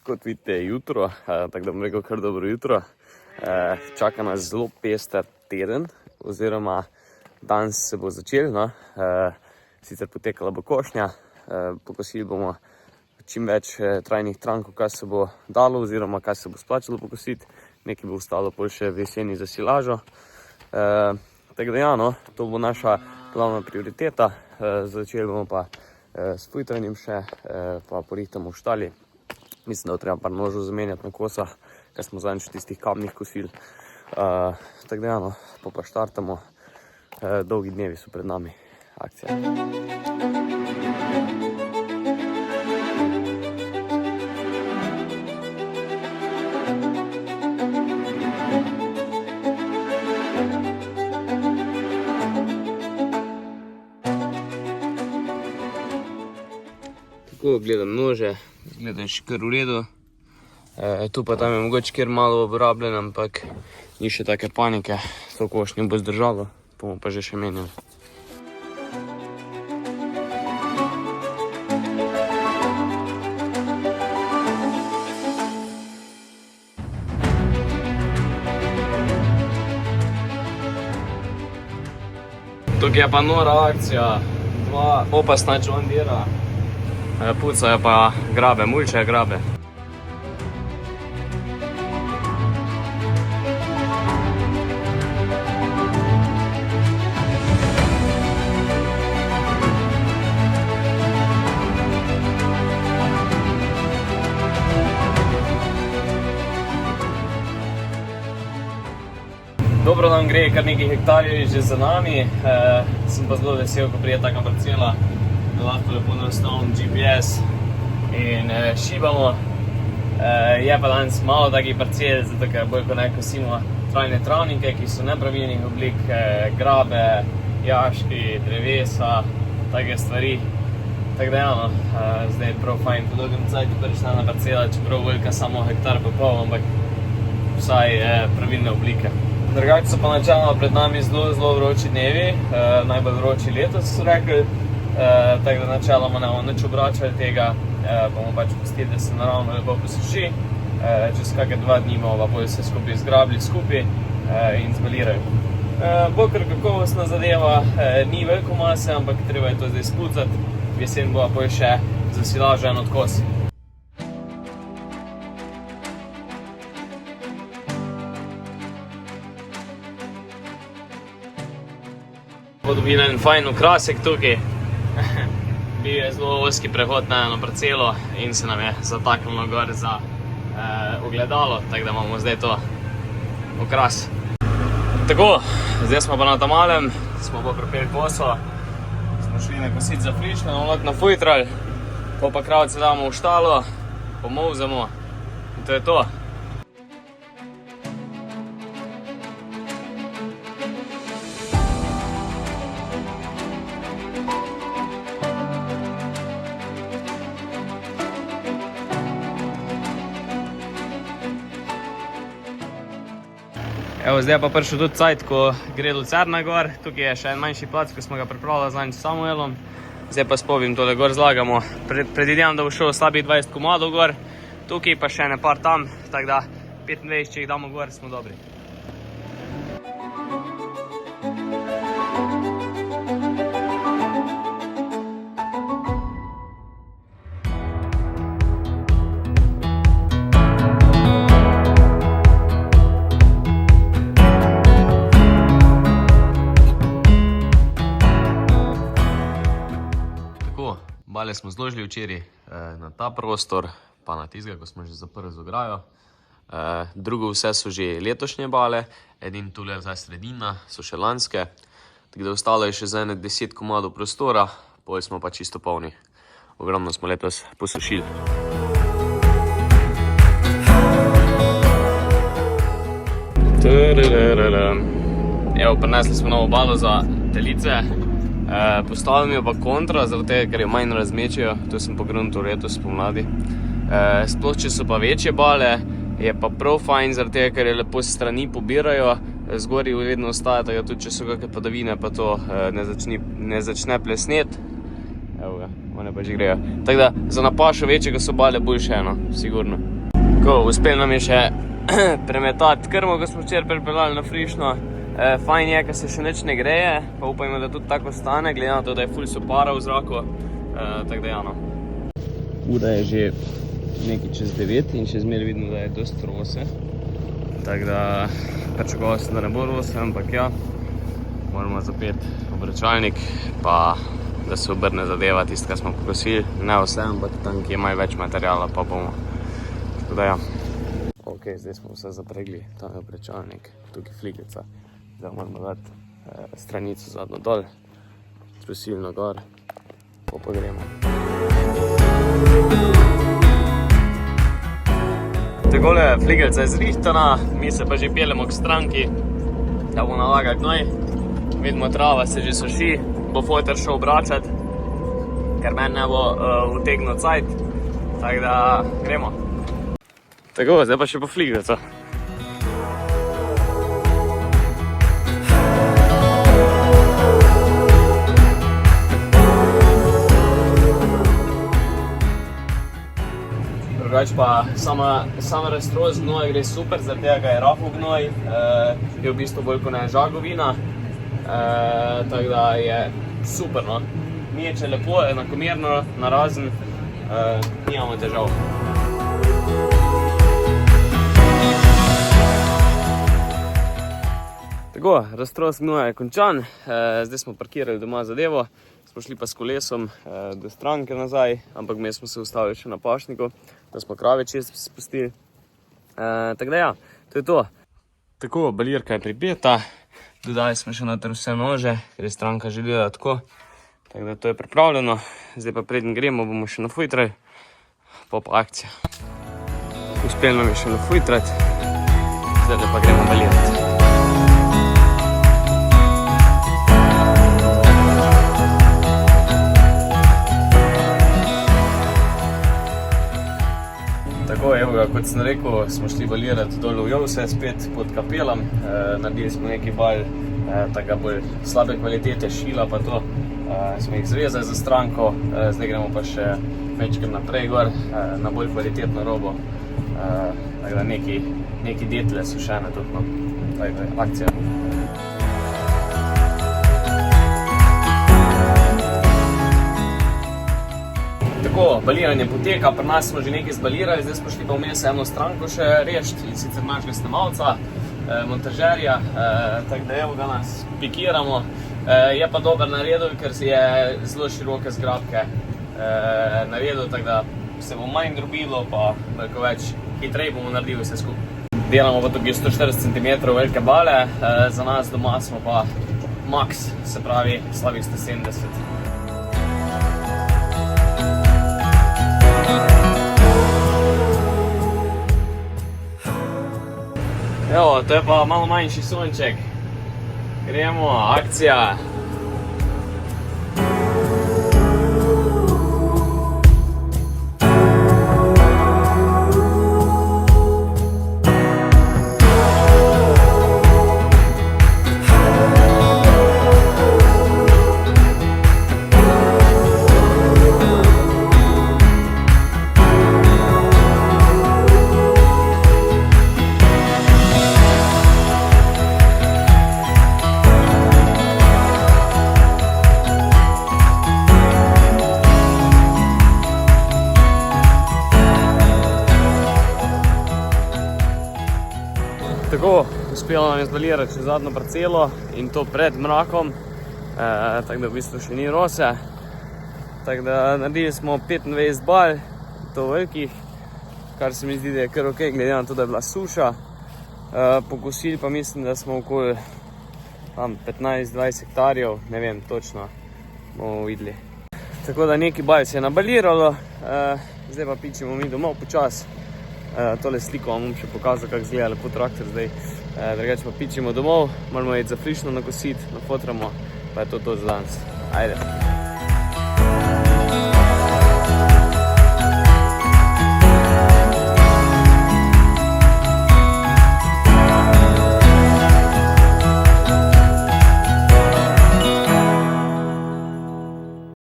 Kot vidite, je jutro, tako da bom rekel kar dobro jutro. Čaka nas zelo pester teden, oziroma danes se bo začel, no. Sicer potekala bo košnja, pokosili bomo čim več trajnih trankov, kar se bo dalo, oziroma kar se bo splačalo pokositi. Nekaj bo ostalo pol še v jeseni za silažo. Tako da ja, no, to bo naša glavna prioriteta. Začeli bomo pa s fujtranjem še, pa porihtamo v štali. Mislim, da bo treba par nožev zamenjati na kosah, ker smo zadnjič v tistih kamnih kosili. Tako da ja, no, pa štartamo. Dolgi dnevi so pred nami. Akcija. Tako, gledam nože, gledam še kar v redu. Tu pa tam je mogoče kjer malo obrabljen, ampak ni še take panike. To košnjo bo zdržalo, bomo pa že še menjali. Tukaj je pa nora akcija. Dva opasna John Deera. Pucajo pa grabe, mulčejo grabe. Dobro nam gre, kar nekaj hektarjev je že za nami. Sem pa zelo vesel, ko prije taka parcela, da lahko lepo nastavim GPS in šibamo. Je pa danes malo takih parcel, zato ker bolj kot ne kosimo trajne travnike, ki so nepravilnih oblik, grabe, jaški, drevesa, take stvari. Tako da ja, no, zdaj je prav fajn po dolgem cajtu prišla na parcela, čeprav velika samo hektar pa pol, ampak vsaj pravilne oblike. Drugače so pa načeloma pred nami zelo vroči dnevi, najbolj vroči letos so rekli, tako da načeloma ne bomo nič obračali tega, bomo pač pustili, da se naravno lepo posuši, čez kakšne 2 dni bomo pa vse skupaj zgrabili skupaj in zbalirali. Bo kar kakovostna zadeva, ni veliko mase, ampak treba je to zdaj spucati, v jesen bo pa še za silažo en odkos. Bo dobili en fajn okrasek tukaj. Bil je zelo ozki prehod na eno parcelo in se nam je zataknilo gor za ogledalo, tako da imamo zdaj to okras. Tako, zdaj smo pa na tamalem, smo pa pripeli posel, smo šli nakositi za frišno, nafujtrali, pa kravce damo v štalo, pomolzamo in to je to. Evo, zdaj je pa prišel tudi cajt, ko gre lucerna gor. Tukaj je še en manjši plac, ko smo ga pripravili zadnjič s Samuelom. Zdaj pa spovim tole gor zlagamo. Predvidevam, da bo šel slabih 20 komadov gor. Tukaj pa še ne par tam, tako da 25, če jih damo gor, smo dobri. Bale smo zložili včeraj na ta prostor, pa na tistega, ko smo že zaprli z ograjo. Drugo vse so že letošnje bale, edin tule zdaj sredina, so še lanske. Tako da ostalo je še za 10 komadov prostora, pol smo pa čisto polni. Ogromno smo letos posušili. Evo, prinesli smo novo balo za telice. Postavljam jo pa kontra, zaradi tega, ker jo manj razmečejo. To sem pogrunil letos spomladi. Sploh, če so pa večje bale, je pa prav fajn, zaradi tega, ker je lepo s strani pobirajo. Zgoraj vedno ostaja, tudi če so kakšne padavine, pa to ne začne plesneti. Evo ga, one pa že grejo. Tako da za napašo večjega so bale boljše, no, sigurno. Tako, uspel nam je še premetati krmo, ko smo včeraj pripeljali na frišno. Fajn je, ker se še nič ne greje, pa upajmo, da tudi tako stane, glede na to, da je ful sopara v zraku. Tako da ja, no. Ura je že nekaj čez 9 in še zmeraj vidimo, da je dosti rose. Tako da pričakoval sem, da ne bo rose, ampak ja, moramo zapeti obračalnik, pa da se obrne zadeva tisto, kar smo pokosili. Ne vse, ampak tam, ki je več materijala, pa bomo. Tako da ja. Ok, zdaj smo vse zapregli, tam je obračalnik, tukaj flikica. Zdaj moramo dati stranico zadnjo dol, trusilno gor, pa gremo. Takole fligelca je zrihtana, mi se pa že peljemo k stranki, da bomo nalagali gnoj. Vidimo, trava se že suši, bo foter šel obračati, ker meni ne bo utegnil cajt, tako da gremo. Tako, zdaj pa še po fligelca. Drugač pa sama rastrost gnoja gre super, zaradi tega je rahel gnoj, je v bistvu bolj kot ne žagovina, tako da je super, no. Miječe lepo, enakomerno, narazen, nimamo težav. Tako, rastrost gnoja je končan, zdaj smo parkirali doma zadevo. Smo šli pa s kolesom do stranke nazaj, ampak mi smo se ustavili še na pašniku, da smo krave čist spustili. Tako da ja, to je to. Tako, balirka je pripeta, dodali smo še noter vse nože, ker je stranka želela tako. Tako da to je pripravljeno, zdaj pa preden gremo, bomo še nafujtrali, pa akcija. Uspeli nam je še nafujtrati, zdaj pa gremo balirati. Tako, evo ga, kot sem rekel, smo šli balirati dol v Jovse, spet pod kapelom. Naredili smo nekaj bal, tako bolj slabe kvalitete, šila pa to. Smo jih zvezali za stranko, zdaj gremo pa še večkrat naprej gor, na bolj kvalitetno robo. Tako da neki detle sušene tudi, no. Tako da je akcija. Tako, baliranje poteka, pri nas smo že nekaj zbalirali, zdaj smo šli pa vmes eno stranko še rešiti, in sicer našega snemalca, montažerja, tako da evo ga nas pikiramo. Je pa dober naredil, ker je zelo široke zgrabke naredil, tako da se bo manj drobilo, pa veliko več hitrej bomo naredili vse skupaj. Delamo pa tukaj 140 cm velike bale, za nas doma smo pa max, se pravi slabih 170. Evo, to je pa malo manjši sonček. Gremo, akcija! Tako, uspelo nam je zbalirati še zadnjo parcelo in to pred mrakom, tako da v bistvu še ni rose. Tako da naredili smo 25 bal, to velikih, kar se mi zdi, da je kar ok, glede na to, da je bila suša. Pokosili pa mislim, da smo okoli 15-20 hektarjev, ne vem točno, bomo videli. Tako da nekaj bal se je nabaliralo, zdaj pa pičemo mi domov počas. Tole sliko vam bom še pokazal, kako izgleda lepo traktor zdaj. Drugače pa pičemo domov, moramo iti za frišno nakositi, nafotramo, pa je to za danes. Ajde!